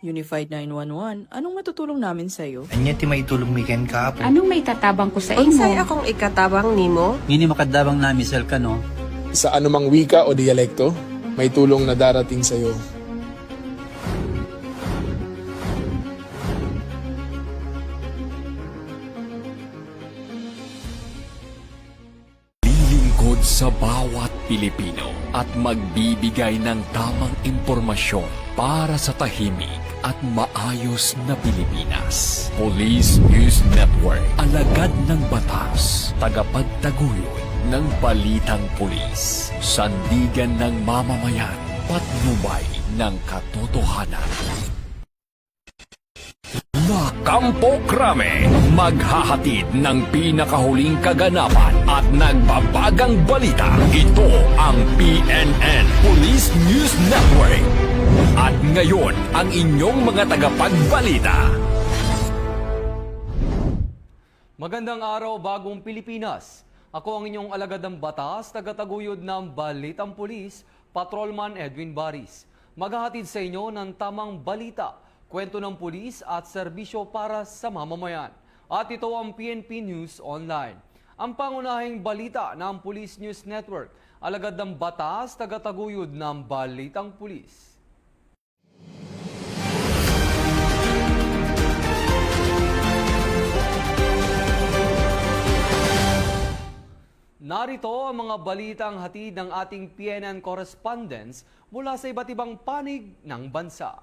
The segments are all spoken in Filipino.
Unified 911, anong matutulong namin sa'yo? Anya ti maitulong mi ken kapo. Anong may tatabang ko sa Unsay imo? akong ikatabang nimo? Ngini makadabang na misal ka no. Sa anumang wika o dialekto, may tulong na darating sa iyo. Lilingkod sa bawat Pilipino at magbibigay ng tamang impormasyon para sa tahimik at maayos na Pilipinas. Police News Network, alagad ng batas, tagapagtaguyod ng balitang pulis, sandigan ng mamamayan, patnubay ng katotohanan. La Campo Crame, maghahatid ng pinakahuling kaganapan at nagbabagang balita. Ito ang PNN Police News Network. At ngayon, ang inyong mga tagapagbalita. Magandang araw, bagong Pilipinas. Ako ang inyong alagad ng batas, tagataguyod ng Balitang Pulis, Patrolman Edwin Baris. Maghahatid sa inyo ng tamang balita, kwento ng pulis at serbisyo para sa mamamayan. At ito ang PNP News Online. Ang pangunahing balita ng Police News Network, alagad ng batas, tagataguyod ng Balitang Pulis. Narito ang mga balitang hatid ng ating PNN correspondents mula sa iba't ibang panig ng bansa.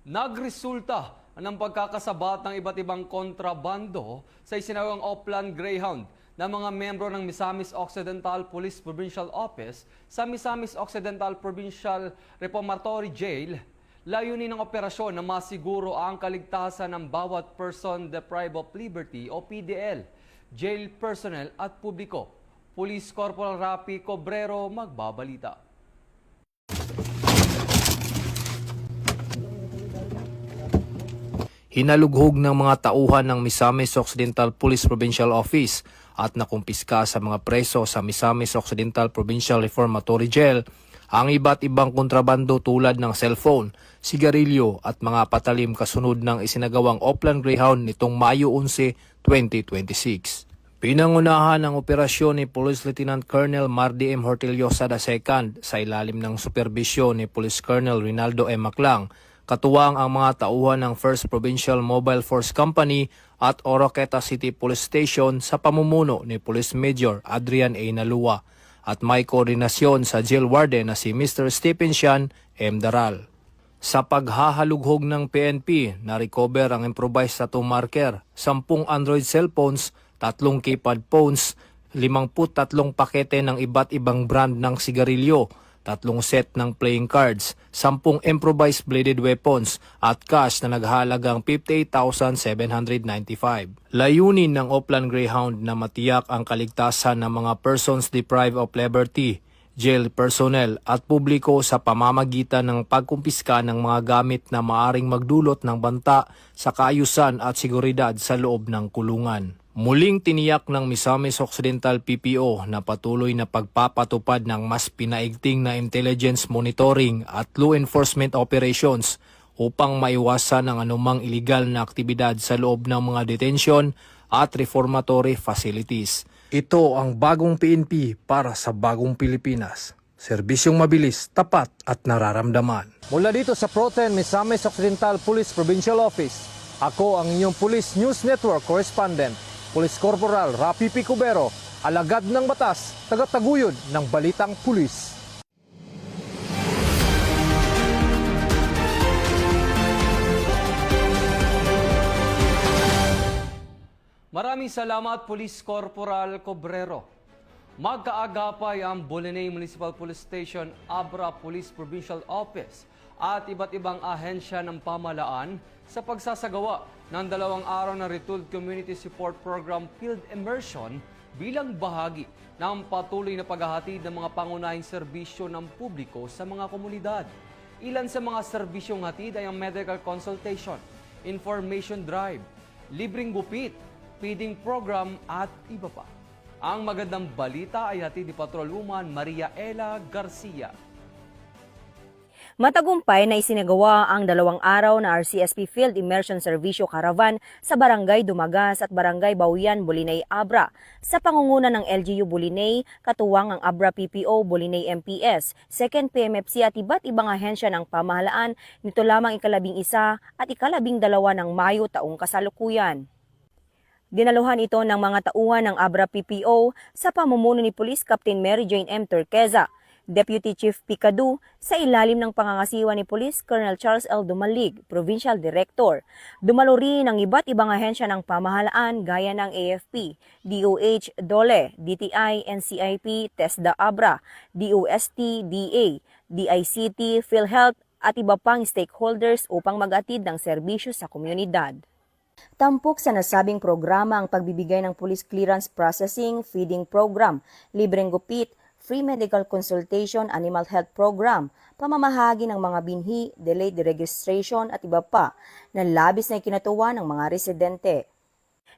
Nagresulta ng pagkakasabat ng iba't ibang kontrabando sa isinagawang Oplan Greyhound ng mga membro ng Misamis Occidental Police Provincial Office sa Misamis Occidental Provincial Reformatory Jail. Layunin ng operasyon na masiguro ang kaligtasan ng bawat person deprived of liberty o PDL, jail personnel at publiko. Police Corporal Rapi Cobrero magbabalita. Hinalughog ng mga tauhan ng Misamis Occidental Police Provincial Office at nakumpiska sa mga preso sa Misamis Occidental Provincial Reformatory Jail ang iba't ibang kontrabando tulad ng cellphone, sigarilyo at mga patalim kasunod ng isinagawang Oplan Greyhound nitong Mayo 11, 2026. Pinangunahan ang operasyon ni Police Lieutenant Colonel Mardy M. Hortillosa II sa ilalim ng superbisyon ni Police Colonel Rinaldo M. Maclang, katuwang ang mga tauhan ng 1st Provincial Mobile Force Company at Oroqueta City Police Station sa pamumuno ni Police Major Adrian A. Nalua at may koordinasyon sa jail warden na si Mr. Stephen Sian M. Daral. Sa paghahalughog ng PNP, na-recover ang improvised tattoo marker, 10 Android cellphones, 3 keypad phones, 53 pakete ng iba't ibang brand ng sigarilyo, 3 set ng playing cards, 10 improvised bladed weapons at cash na naghahalagang 58,795. Layunin ng Oplan Greyhound na matiyak ang kaligtasan ng mga persons deprived of liberty, jail personnel at publiko sa pamamagitan ng pagkumpiska ng mga gamit na maaring magdulot ng banta sa kaayusan at seguridad sa loob ng kulungan. Muling tiniyak ng Misamis Occidental PPO na patuloy na pagpapatupad ng mas pinaigting na intelligence monitoring at law enforcement operations upang maiwasan ang anumang iligal na aktibidad sa loob ng mga detention at reformatory facilities. Ito ang bagong PNP para sa bagong Pilipinas. Serbisyong mabilis, tapat at nararamdaman. Mula dito sa Proten Misamis Occidental Police Provincial Office, ako ang inyong Police News Network Correspondent, Police Corporal Rapi P. Cubero, alagad ng batas, tagataguyod ng Balitang Pulis. Maraming salamat, Police Corporal Cobrero. Magkaagapay ang Bolinay Municipal Police Station, Abra Police Provincial Office at iba't ibang ahensya ng pamahalaan sa pagsasagawa ng 2 araw na Retooled Community Support Program Field Immersion bilang bahagi ng patuloy na paghahatid ng mga pangunahing serbisyo ng publiko sa mga komunidad. Ilan sa mga serbisyong hatid ay ang medical consultation, information drive, libreng gupit, feeding program at iba pa. Ang magandang balita ay hatid ni Patrolwoman Maria Ela Garcia. Matagumpay na isinagawa ang 2 araw na RCSP Field Immersion Servisyo Caravan sa Barangay Dumagas at Barangay Bawian, Bolinay, Abra. Sa pangunguna ng LGU Bolinay, katuwang ang Abra PPO, Bolinay MPS, 2nd PMFC at iba't ibang ahensya ng pamahalaan, nito lamang 11 at 12 ng Mayo taong kasalukuyan. Dinaluhan ito ng mga tauhan ng Abra PPO sa pamumuno ni Police Captain Mary Jane M. Turqueza, Deputy Chief Picadu, sa ilalim ng pangangasiwa ni Police Colonel Charles L. Dumalig, Provincial Director. Dumalo rin ang iba't ibang ahensya ng pamahalaan gaya ng AFP, DOH, DOLE, DTI, NCIP, TESDA Abra, DOST, DA, DICT, PhilHealth at iba pang stakeholders upang mag-atid ng serbisyo sa komunidad. Tampok sa nasabing programa ang pagbibigay ng Police Clearance Processing, Feeding Program, libreng gupit, free medical consultation, animal health program, pamamahagi ng mga binhi, delayed registration at iba pa na labis na ikinatuwa ng mga residente.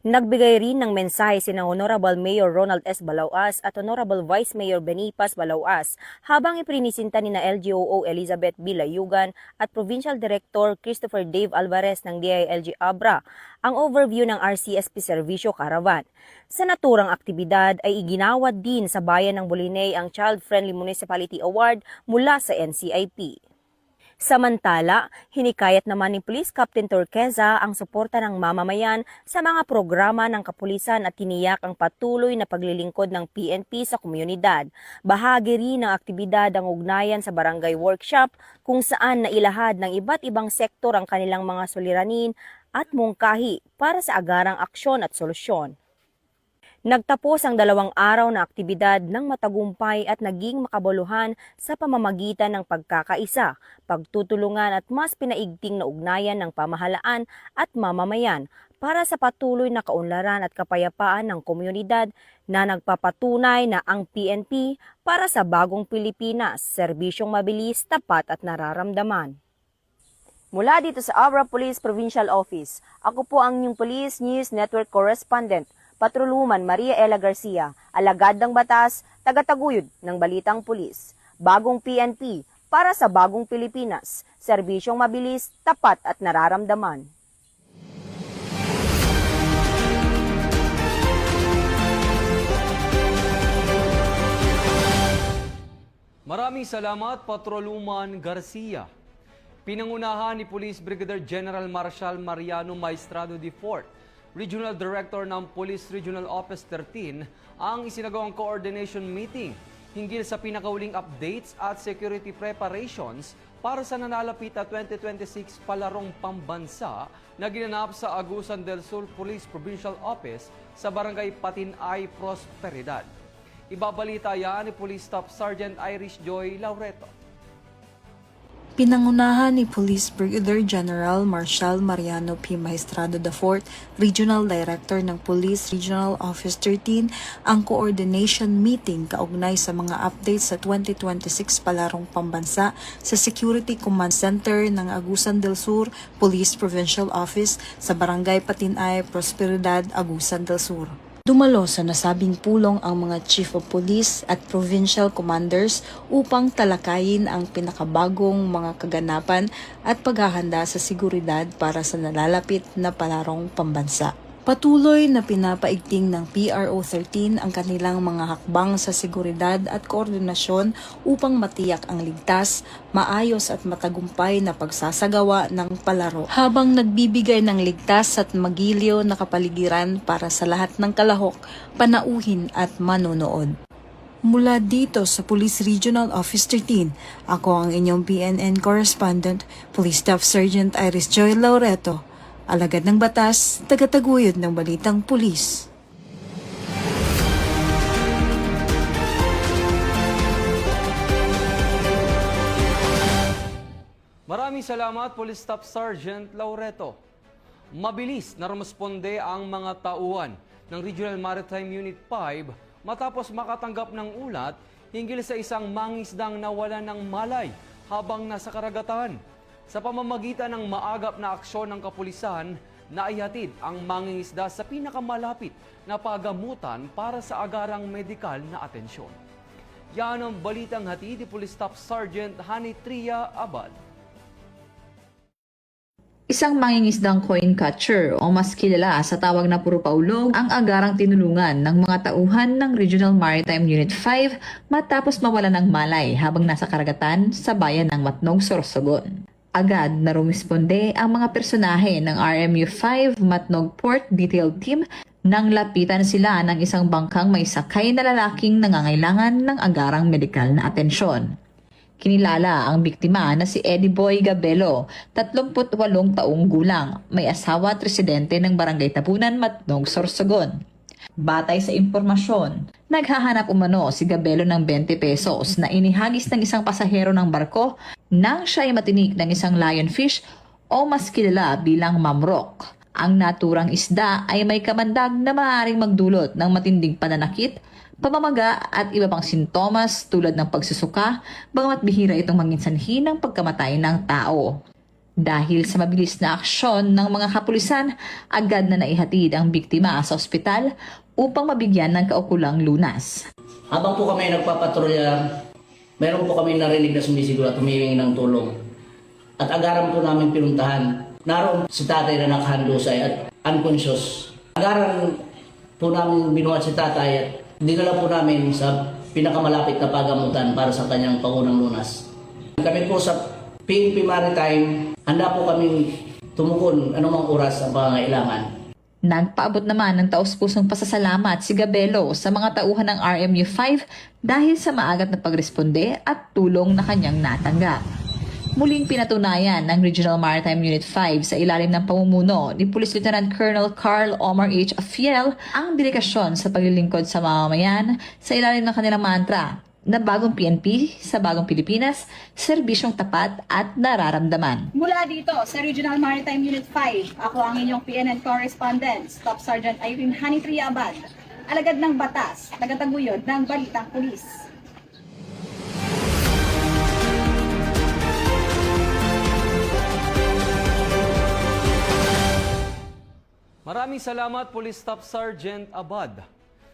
Nagbigay rin ng mensahe sina Honorable Mayor Ronald S. Balauas at Honorable Vice Mayor Benipas Balauas habang iprinisinta ni na LGOO Elizabeth B. Layugan at Provincial Director Christopher Dave Alvarez ng DILG Abra ang overview ng RCSP Servisyo Caravan. Sa naturang aktibidad ay iginawad din sa bayan ng Bolinay ang Child Friendly Municipality Award mula sa NCIP. Samantala, hinikayat naman ni Police Captain Turqueza ang suporta ng mamamayan sa mga programa ng kapulisan at tiniyak ang patuloy na paglilingkod ng PNP sa komunidad. Bahagi rin ng aktibidad ang ugnayan sa barangay workshop kung saan nailahad ng iba't ibang sektor ang kanilang mga suliranin at mungkahi para sa agarang aksyon at solusyon. Nagtapos ang 2 araw na aktibidad ng matagumpay at naging makabuluhan sa pamamagitan ng pagkakaisa, pagtutulungan at mas pinaigting na ugnayan ng pamahalaan at mamamayan para sa patuloy na kaunlaran at kapayapaan ng komunidad na nagpapatunay na ang PNP para sa bagong Pilipinas, serbisyong mabilis, tapat at nararamdaman. Mula dito sa Abra Police Provincial Office, ako po ang inyong Police News Network Correspondent, Patrolwoman Maria Ela Garcia, alagad ng batas, tagataguyod ng balitang pulis. Bagong PNP para sa bagong Pilipinas, serbisyong mabilis, tapat at nararamdaman. Maraming salamat, Patrolwoman Garcia. Pinangunahan ni Police Brigadier General Marshal Mariano Maestrado IV, Regional Director ng Police Regional Office 13, ang isinagawang coordination meeting hinggil sa pinakauling updates at security preparations para sa nanalapit na 2026 Palarong Pambansa na ginanap sa Agusan del Sur Police Provincial Office sa Barangay Patinay, Prosperidad. Ibabalita yan ni Police Staff Sergeant Irish Joy Laureto. Pinangunahan ni Police Brigadier General Marshal Mariano P. Maestrado IV, Regional Director ng Police Regional Office 13, ang coordination meeting kaugnay sa mga updates sa 2026 Palarong Pambansa sa Security Command Center ng Agusan del Sur Police Provincial Office sa Barangay Patinay, Prosperidad, Agusan del Sur. Dumalo sa nasabing pulong ang mga Chief of Police at Provincial Commanders upang talakayin ang pinakabagong mga kaganapan at paghahanda sa seguridad para sa nalalapit na Palarong Pambansa. Patuloy na pinapaigting ng PRO 13 ang kanilang mga hakbang sa seguridad at koordinasyon upang matiyak ang ligtas, maayos at matagumpay na pagsasagawa ng palaro habang nagbibigay ng ligtas at magiliw na kapaligiran para sa lahat ng kalahok, panauhin at manonood. Mula dito sa Police Regional Office 13, ako ang inyong PNN Correspondent, Police Staff Sergeant Iris Joy Laureto, alagad ng batas, tagataguyod ng balitang pulis. Maraming salamat, Police Staff Sergeant Laureto. Mabilis na rumusponde ang mga tauhan ng Regional Maritime Unit 5 matapos makatanggap ng ulat hinggil sa isang mangisdang nawalan ng malay habang nasa karagatan. Sa pamamagitan ng maagap na aksyon ng kapulisan, na ihatid ang mangingisda sa pinakamalapit na pagamutan para sa agarang medikal na atensyon. Yan ang balitang hatid ni Police Staff Sergeant Hanitria Abad. Isang mangingisdang coin catcher o mas kilala sa tawag na puro paulog ang agarang tinulungan ng mga tauhan ng Regional Maritime Unit 5 matapos mawala ng malay habang nasa karagatan sa bayan ng Matnog, Sorsogon. Agad na rumisponde ang mga personahe ng RMU 5 Matnog Port Detail Team nang lapitan sila ng isang bangkang may sakay na lalaking nangangailangan ng agarang medikal na atensyon. Kinilala ang biktima na si Eddie Boy Gabelo, 38 taong gulang, may asawa at residente ng Barangay Tabunan, Matnog, Sorsogon. Batay sa impormasyon, naghahanap umano si Gabelo ng 20 pesos na inihagis ng isang pasahero ng barko nang siya ay matinik ng isang lionfish o mas kilala bilang mamrok. Ang naturang isda ay may kamandag na maaaring magdulot ng matinding pananakit, pamamaga at iba pang sintomas tulad ng pagsusuka, bagamat bihira itong maging sanhi ng pagkamatay ng tao. Dahil sa mabilis na aksyon ng mga kapulisan, agad na naihatid ang biktima sa ospital upang mabigyan ng kaukulang lunas. Habang po kami nagpapatrolya, mayroon po kami narinig na sumisigaw at humihingi ng tulong. At agaran po namin pinuntahan. Naroon si tatay na nakahandusay at unconscious. Agaran po namin binuhat si tatay at dinala po namin sa pinakamalapit na pagamutan para sa kanyang pangunang lunas. Kami po sa PNP Maritime, handa po kaming tumukon anumang oras ang pangangailangan. Nagpaabot naman ng taus-pusong pasasalamat si Gabelo sa mga tauhan ng RMU 5 dahil sa maagat na pagresponde at tulong na kanyang natanggap. Muling pinatunayan ng Regional Maritime Unit 5 sa ilalim ng pamumuno ni Police Lieutenant Colonel Carl Omar H. Afiel ang dedikasyon sa paglilingkod sa mamamayan sa ilalim ng kanilang mantra na bagong PNP sa bagong Pilipinas, serbisyong tapat at nararamdaman. Mula dito sa Regional Maritime Unit 5, ako ang inyong PNN correspondent, Staff Sergeant Irene Hanitria Abad, alagad ng batas, tagataguyod ng Balitang Pulis. Maraming salamat, Police Staff Sergeant Abad.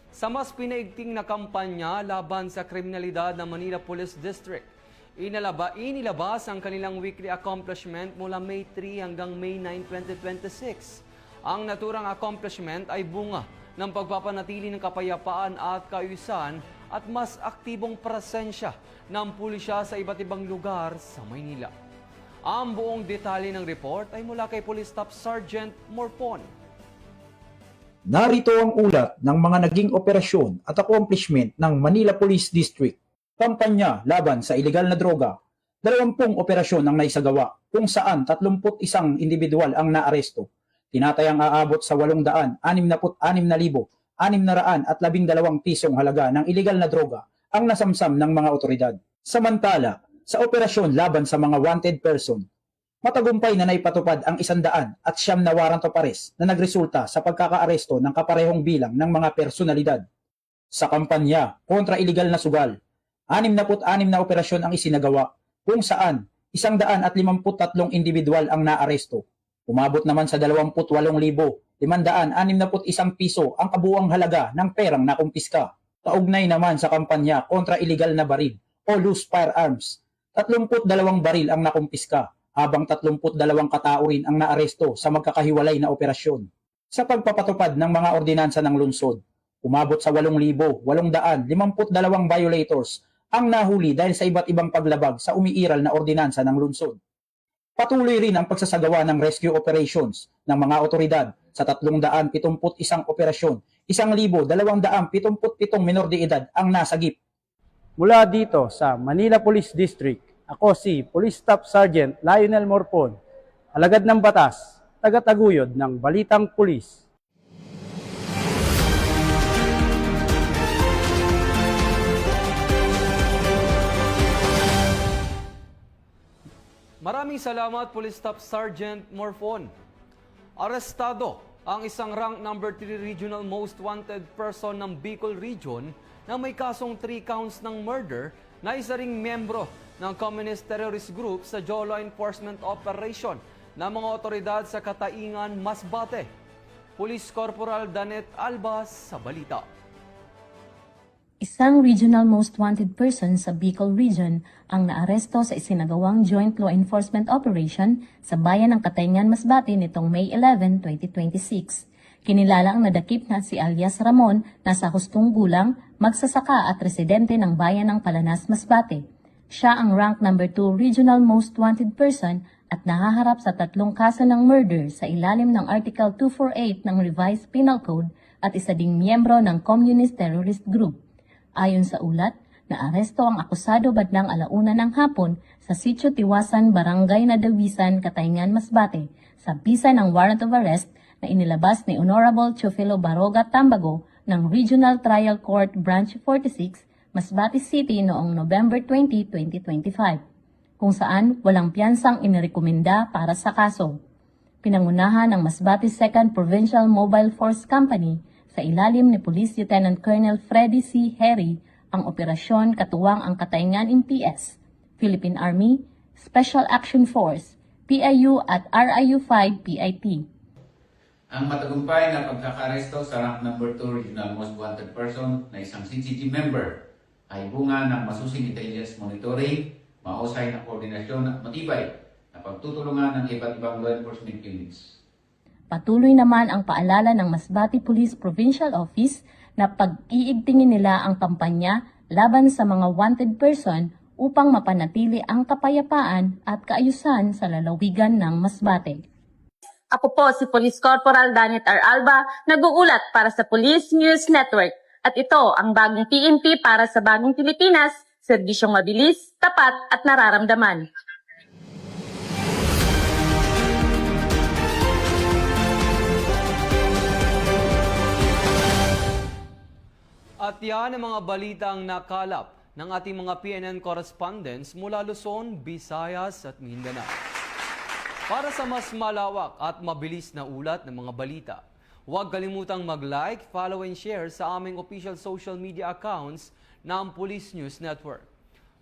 Sa mas pinaigting na kampanya laban sa kriminalidad ng Manila Police District, inilabas ang kanilang weekly accomplishment mula May 3 hanggang May 9, 2026. Ang naturang accomplishment ay bunga ng pagpapanatili ng kapayapaan at kaayusan at mas aktibong presensya ng pulisya sa iba't ibang lugar sa Maynila. Ang buong detalye ng report ay mula kay Police Staff Sergeant Morpon. Narito ang ulat ng mga naging operasyon at accomplishment ng Manila Police District. Kampanya laban sa ilegal na droga. 20 operasyon ang naisagawa kung saan 31 individual ang naaresto. Tinatayang aabot sa 866,612 pisong halaga ng ilegal na droga ang nasamsam ng mga otoridad. Samantala, sa operasyon laban sa mga wanted person, matagumpay na naipatupad ang 100 at 9 na warrant of arrest na nagresulta sa pagkakaaresto ng kaparehong bilang ng mga personalidad. Sa kampanya kontra iligal na sugal, 66 na operasyon ang isinagawa kung saan 153 individual ang naaresto. Umabot naman sa 28,561 piso ang kabuuang halaga ng perang nakumpiska. Kaugnay naman sa kampanya kontra iligal na baril o loose firearms, 32 baril ang nakumpiska, habang 32 katao rin ang naaresto sa magkakahiwalay na operasyon. Sa pagpapatupad ng mga ordinansa ng lungsod, umabot sa 8,852 violators ang nahuli dahil sa iba't ibang paglabag sa umiiral na ordinansa ng lungsod. Patuloy rin ang pagsasagawa ng rescue operations ng mga otoridad sa 371 operasyon, 1,277 minor de edad ang nasagip. Mula dito sa Manila Police District, ako si Police Staff Sergeant Lionel Morpon, alagad ng batas, tagataguyod ng Balitang Pulis. Maraming salamat, Police Staff Sergeant Morpon. Arestado ang isang rank number 3 regional most wanted person ng Bicol Region na may kasong 3 counts ng murder na isa ring miyembro ng Communist Terrorist Group sa Jolo Enforcement Operation ng mga otoridad sa Kataingan, Masbate. Police Corporal Danet Albas sa balita. Isang regional most wanted person sa Bicol Region ang naaresto sa isinagawang joint law enforcement operation sa bayan ng Katayngan, Masbate nitong May 11, 2026. Kinilala ang nadakip na si alias Ramon na sa hustong gulang, magsasaka at residente ng bayan ng Palanas, Masbate. Siya ang rank number 2 regional most wanted person at nahaharap sa 3 kaso ng murder sa ilalim ng Article 248 ng Revised Penal Code at isa ding miyembro ng Communist Terrorist Group. Ayon sa ulat, naaresto ang akusado bandang 1:00 ng hapon sa Sitio Tiwasan, Barangay Nadawisan, Katayngan, Masbate sa bisa ng warrant of arrest na inilabas ni Honorable Teofilo Baroga Tambago ng Regional Trial Court Branch 46, Masbate City noong November 20, 2025, kung saan walang piyansang inirekomenda para sa kaso. Pinangunahan ng Masbate 2nd Provincial Mobile Force Company sa ilalim ni Police Lieutenant Colonel Freddy C. Herry ang operasyon katuwang ang Katayngan MPS, Philippine Army, Special Action Force, PIU at RIU-5 PIT. Ang matagumpay na pagkakaresto sa rank number 2 regional most wanted person na isang CCG member ay bunga ng masusing intelligence monitoring, mahusay na koordinasyon at matibay na pagtutulungan ng iba't ibang law enforcement units. Patuloy naman ang paalala ng Masbate Police Provincial Office na pag-iigtingin nila ang kampanya laban sa mga wanted person upang mapanatili ang kapayapaan at kaayusan sa lalawigan ng Masbate. Ako po si Police Corporal Danet R. Alba, nag-uulat para sa Police News Network. At ito ang bagong PNP para sa bagong Pilipinas, serbisyong mabilis, tapat at nararamdaman. At yan ang mga balitang nakalap ng ating mga PNN correspondents mula Luzon, Visayas at Mindanao. Para sa mas malawak at mabilis na ulat ng mga balita, huwag kalimutang mag-like, follow and share sa aming official social media accounts ng Police News Network.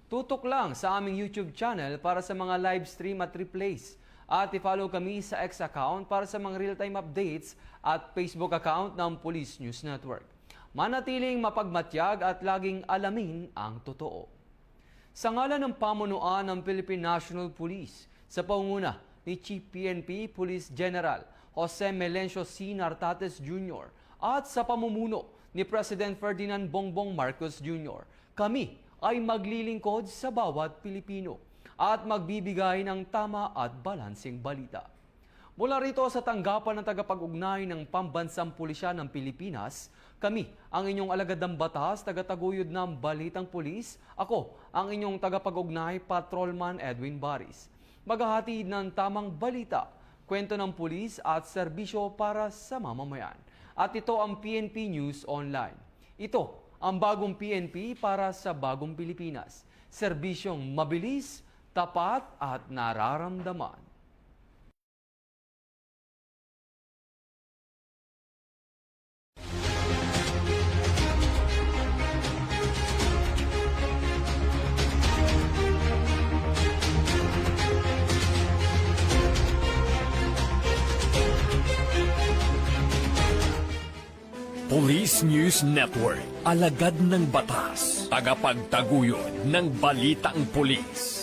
Tutok lang sa aming YouTube channel para sa mga live stream at replays. At i-follow kami sa X account para sa mga real-time updates at Facebook account ng Police News Network. Manatiling mapagmatyag at laging alamin ang totoo. Sa ngalan ng pamunuan ng Philippine National Police, sa pangunguna ni Chief PNP Police General Jose Melencio C. Nartates Jr. at sa pamumuno ni President Ferdinand Bongbong Marcos Jr., kami ay maglilingkod sa bawat Pilipino at magbibigay ng tama at balansing balita. Mula rito sa tanggapan ng tagapag-ugnay ng Pambansang Pulisya ng Pilipinas, kami ang inyong alagad ng batas, tagataguyod ng Balitang Pulis. Ako ang inyong tagapag-ugnay, Patrolman Edwin Baris. Maghahatid ng tamang balita, kwento ng pulis at serbisyo para sa mamamayan. At ito ang PNP News Online. Ito ang bagong PNP para sa bagong Pilipinas. Serbisyong mabilis, tapat at nararamdaman. Police News Network, alagad ng batas, tagapagtaguyod ng balitang pulis.